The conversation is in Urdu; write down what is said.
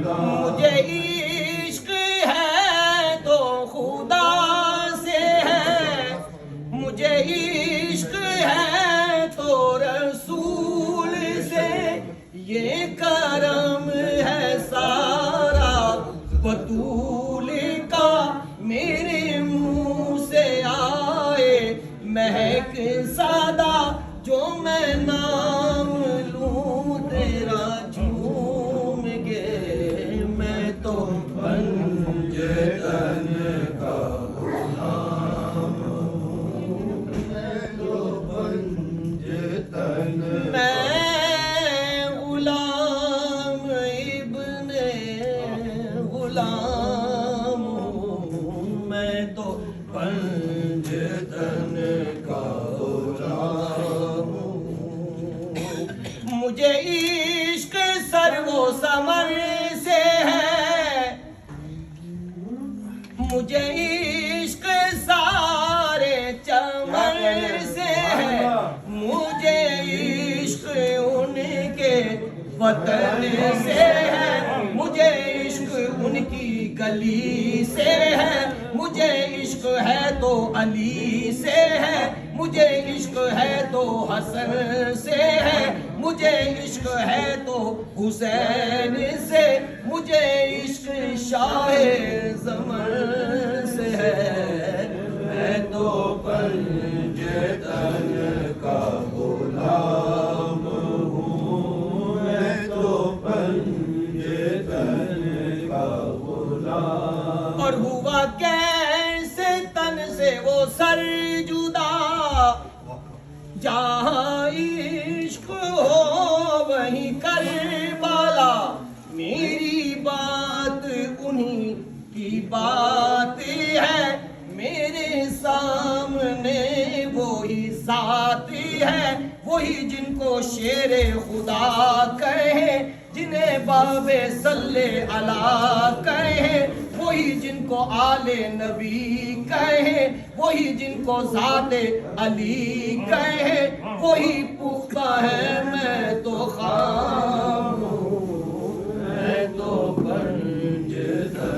مجھے عشق ہے تو خدا سے ہے، مجھے عشق ہے تو رسول سے، یہ کرم ہے سارا بطول کا میرے منہ سے آئے مہک سادہ جو میں نام لوں تیرا جھوم گے، میں تو پنجتن کا غلام ہوں، میں تو پنجتن میں غلام ابن غلام ہوں، میں تو پنجتن کا غلام ہوں، مجھے عشق سر و ثمر سے ہے، مجھے عشق سارے چمن سے ہے، مجھے عشق ان کے وطن سے ہے، مجھے عشق ان کی گلی سے ہے، مجھے عشق ہے تو علی سے ہے، مجھے عشق ہے تو حسن سے ہے، مجھے عشق ہے تو حسین سے، مجھے عشق شاہ زمن سے ہے، میں تو پنجتن کا غلام ہوں، میں تو پنجتن کا غلام۔ اور ہوا کیسے تن سے وہ سر جدا، جہاں عشق ہو وہیں کربلا، میری بات انہی کی بات ہے، میرے سامنے وہی ذات ہے، وہی جن کو شیر خدا کہے، جنہیں باب صلی علیہ کہے، وہی جن کو آل نبی کہے، وہی جن کو ذات علی کہے، وہی پختہ ہے